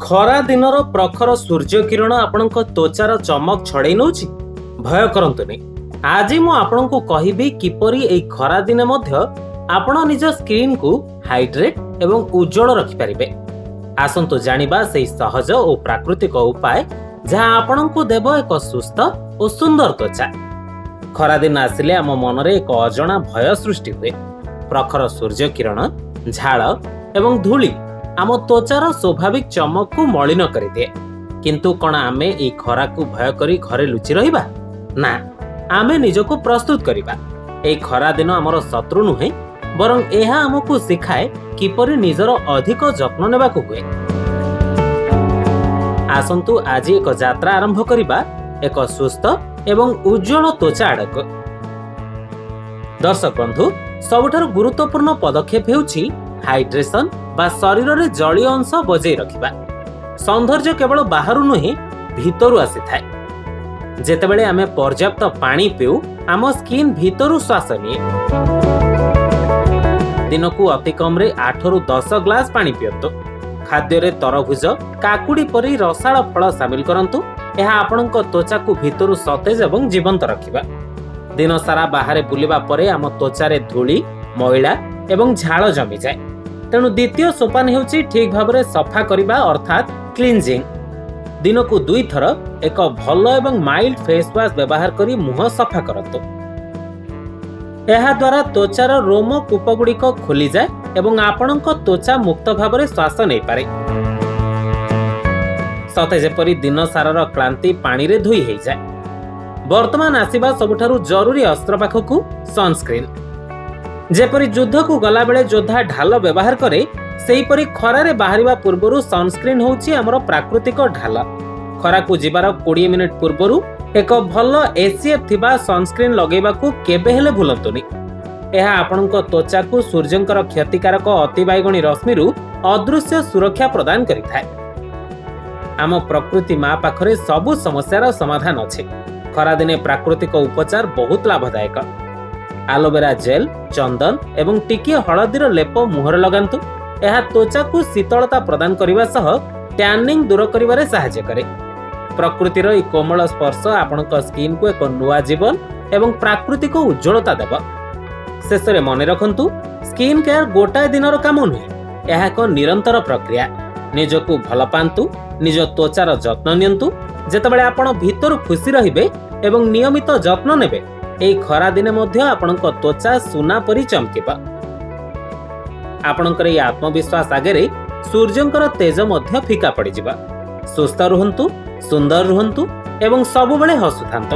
ଖରା ଦିନର ପ୍ରଖର ସୂର୍ଯ୍ୟ କିରଣ ଆପଣଙ୍କ ତ୍ୱଚାର ଚମକ ଛଡ଼େଇ ନେଉଛି? ଭୟ କରନ୍ତୁନି। ଆଜି ମୁଁ ଆପଣଙ୍କୁ କହିବି କିପରି ଏହି ଖରା ଦିନେ ମଧ୍ୟ ଆପଣ ନିଜ ସ୍କିନ୍କୁ ହାଇଡ୍ରେଟ୍ ଏବଂ ଉଜ୍ଜଳ ରଖିପାରିବେ। ଆସନ୍ତୁ ଜାଣିବା ସେହି ସହଜ ଓ ପ୍ରାକୃତିକ ଉପାୟ ଯାହା ଆପଣଙ୍କୁ ଦେବ ଏକ ସୁସ୍ଥ ଓ ସୁନ୍ଦର ତ୍ୱଚା। ଖରାଦିନ ଆସିଲେ ଆମ ମନରେ ଏକ ଅଜଣା ଭୟ ସୃଷ୍ଟି ହୁଏ। ପ୍ରଖର ସୂର୍ଯ୍ୟ କିରଣ, ଝାଳ ଏବଂ ଧୂଳି ଆମ ତ୍ୱଚାର ସ୍ୱାଭାବିକ ଚମକକୁ ମଳିନ କରିଦିଏ। କିନ୍ତୁ କ'ଣ ଆମେ ଏହି ଖରାକୁ ଭୟ କରି ଘରେ ଲୁଚି ରହିବା? ନା, ଆମେ ନିଜକୁ ପ୍ରସ୍ତୁତ କରିବା। ଏହି ଖରା ଦିନ ଆମର ଶତ୍ରୁ ନୁହେଁ, ବରଂ ଏହା ଆମକୁ ଶିଖାଏ କିପରି ନିଜର ଅଧିକ ଯତ୍ନ ନେବାକୁ ହୁଏ। ଆସନ୍ତୁ ଆଜି ଏକ ଯାତ୍ରା ଆରମ୍ଭ କରିବା ଏକ ସୁସ୍ଥ ଏବଂ ଉଜ୍ଜଳ ତ୍ୱଚା ଆଡ଼କୁ। ଦର୍ଶକ ବନ୍ଧୁ, ସବୁଠାରୁ ଗୁରୁତ୍ୱପୂର୍ଣ୍ଣ ପଦକ୍ଷେପ ହେଉଛି ହାଇଡ୍ରେସନ୍ ବା ଶରୀରରେ ଜଳୀୟ ଅଂଶ ବଜାଇ ରଖିବା। ସୌନ୍ଦର୍ଯ୍ୟ କେବଳ ବାହାରୁ ନୁହେଁ, ଭିତରୁ ଆସିଥାଏ। ଯେତେବେଳେ ଆମେ ପର୍ଯ୍ୟାପ୍ତ ପାଣି ପିଉ, ଆମ ସ୍କିନ୍ ଭିତରୁ ଶ୍ୱାସ ନିଏ। ଦିନକୁ ଅତି କମ୍ରେ 8ରୁ 10 ଗ୍ଲାସ ପାଣି ପିଅନ୍ତୁ। ଖାଦ୍ୟରେ ତରଭୁଜ, କାକୁଡ଼ି ପରି ରସାଳ ଫଳ ସାମିଲ କରନ୍ତୁ। ଏହା ଆପଣଙ୍କ ତ୍ୱଚାକୁ ଭିତରୁ ସତେଜ ଏବଂ ଜୀବନ୍ତ ରଖିବ। ଦିନ ସାରା ବାହାରେ ବୁଲିବା ପରେ ଆମ ତ୍ୱଚାରେ ଧୂଳି, ମଇଳା ଏବଂ ଝାଳ ଜମିଯାଏ। ତେଣୁ ଦ୍ୱିତୀୟ ସୋପାନ ହେଉଛି ଠିକ୍ ଭାବରେ ସଫା କରିବା ଅର୍ଥାତ୍ କ୍ଲିନଜିଂ। ଦିନକୁ 2 ଥର ଏକ ଭଲ ଏବଂ ମାଇଲ୍ଡ ଫେସ୍ ୱାଶ ବ୍ୟବହାର କରି ମୁହଁ ସଫା କରନ୍ତୁ। ଏହା ଦ୍ୱାରା ତ୍ୱଚାର ରୋମ କୂପଗୁଡ଼ିକ ଖୋଲିଯାଏ ଏବଂ ଆପଣଙ୍କ ତ୍ୱଚା ମୁକ୍ତ ଭାବରେ ଶ୍ୱାସ ନେଇପାରେ। ସତେ ଯେପରି ଦିନ ସାରାର କ୍ଳାନ୍ତି ପାଣିରେ ଧୋଇ ହୋଇଯାଏ। ବର୍ତ୍ତମାନ ଆସିବା ସବୁଠାରୁ ଜରୁରୀ ଅସ୍ତ୍ର ପାଖକୁ, ସନସ୍କ୍ରିନ୍। ଯେପରି ଯୁଦ୍ଧକୁ ଗଲାବେଳେ ଯୋଦ୍ଧା ଢାଲ ବ୍ୟବହାର କରେ, ସେହିପରି ଖରାରେ ବାହାରିବା ପୂର୍ବରୁ ସନସ୍କ୍ରିନ୍ ହେଉଛି ଆମର ପ୍ରାକୃତିକ ଢାଲ। ଖରାକୁ ଯିବାର 20 ମିନିଟ୍ ପୂର୍ବରୁ ଏକ ଭଲ SPF ଥିବା ସନସ୍କ୍ରିନ୍ ଲଗାଇବାକୁ କେବେ ହେଲେ ଭୁଲନ୍ତୁନି। ଏହା ଆପଣଙ୍କ ତ୍ୱଚାକୁ ସୂର୍ଯ୍ୟଙ୍କର କ୍ଷତିକାରକ ଅତିବାଇଗଣୀ ରଶ୍ମିରୁ ଅଦୃଶ୍ୟ ସୁରକ୍ଷା ପ୍ରଦାନ କରିଥାଏ। ଆମ ପ୍ରକୃତି ମା ପାଖରେ ସବୁ ସମସ୍ୟାର ସମାଧାନ ଅଛି। ଖରାଦିନେ ପ୍ରାକୃତିକ ଉପଚାର ବହୁତ ଲାଭଦାୟକ। ଆଲୋଭେରା ଜେଲ୍, ଚନ୍ଦନ ଏବଂ ଟିକିଏ ହଳଦୀର ଲେପ ମୁହଁରେ ଲଗାନ୍ତୁ। ଏହା ତ୍ୱଚାକୁ ଶୀତଳତା ପ୍ରଦାନ କରିବା ସହ ଟ୍ୟାନିଂ ଦୂର କରିବାରେ ସାହାଯ୍ୟ କରେ। ପ୍ରକୃତିର ଏହି କୋମଳ ସ୍ପର୍ଶ ଆପଣଙ୍କ ସ୍କିନ୍କୁ ଏକ ନୂଆ ଜୀବନ ଏବଂ ପ୍ରାକୃତିକ ଉଜ୍ଜଳତା ଦେବ। ଶେଷରେ ମନେ ରଖନ୍ତୁ, ସ୍କିନ୍ କେୟାର ଗୋଟାଏ ଦିନର କାମ ନୁହେଁ, ଏହା ଏକ ନିରନ୍ତର ପ୍ରକ୍ରିୟା। ନିଜକୁ ଭଲ ପାଆନ୍ତୁ, ନିଜ ତ୍ୱଚାର ଯତ୍ନ ନିଅନ୍ତୁ। ଯେତେବେଳେ ଆପଣ ଭିତରୁ ଖୁସି ରହିବେ ଏବଂ ନିୟମିତ ଯତ୍ନ ନେବେ, ଏହି ଖରା ଦିନେ ମଧ୍ୟ ଆପଣଙ୍କ ତ୍ୱଚା ସୁନା ପରି ଚମକିବ। ଆପଣଙ୍କର ଏହି ଆତ୍ମବିଶ୍ୱାସ ଆଗରେ ସୂର୍ଯ୍ୟଙ୍କର ତେଜ ମଧ୍ୟ ଫିକା ପଡ଼ିଯିବ। ସୁସ୍ଥ ରୁହନ୍ତୁ, ସୁନ୍ଦର ରୁହନ୍ତୁ ଏବଂ ସବୁବେଳେ ହସୁଥାନ୍ତୁ।